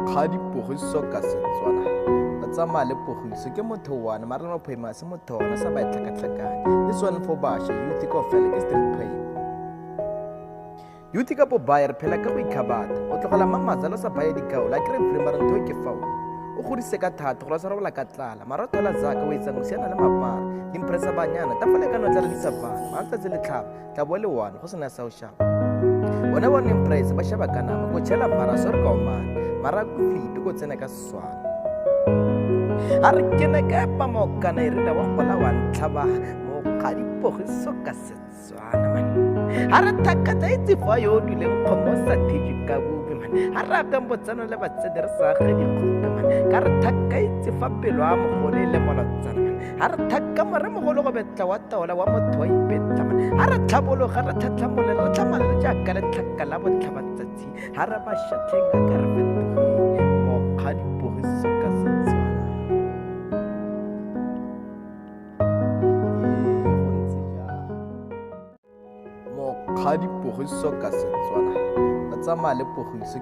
Mokgadi-Pogiso ka Setswana o tsamaya le pogiso ke motho wane mara no poema se motho wane sa ba tlhakatlhakane. This one for bašwa youth kaofela ke street poem. Youth ka po baya re phela ka go ikgabata o tlogela mamazalo sa baya dikao la kere primary ntho ke fao o godise ka thata go sa rola ka tlala mara o thola zaka o etsang o siana le mapara impressa banyana tafale ka no tla re ditsa bana mara tse le tlhapa tla bo le one go sena sa o shapa bona bona impress ba shaba ka nama go tshela para sore ka o mana mara go flipe go tsena ka Setswana a re kene ka pa mokana e rena wa gola wa ntlhaba Mokgadi-Pogiso ka Setswana man a re thakatsa itse fa yo duleng khomosa thiji ka bobe man a re ka mbotsana le batsedi re sa ge dikgoka man ka re thaka itse fa pelo a mogole le molotsana man a re thaka more mogolo go betla wa taola wa motho wa ipetla man a re tlhabologa re tlhatlhamolela re tlhamalele jaaka le tlhaka la botlhabatsatsi a re ba shatlheng a ka re fetoge Mokgadi-Pogiso ka Setswana. Mokgadi-Pogiso ka Setswana o tsamaya le pogiso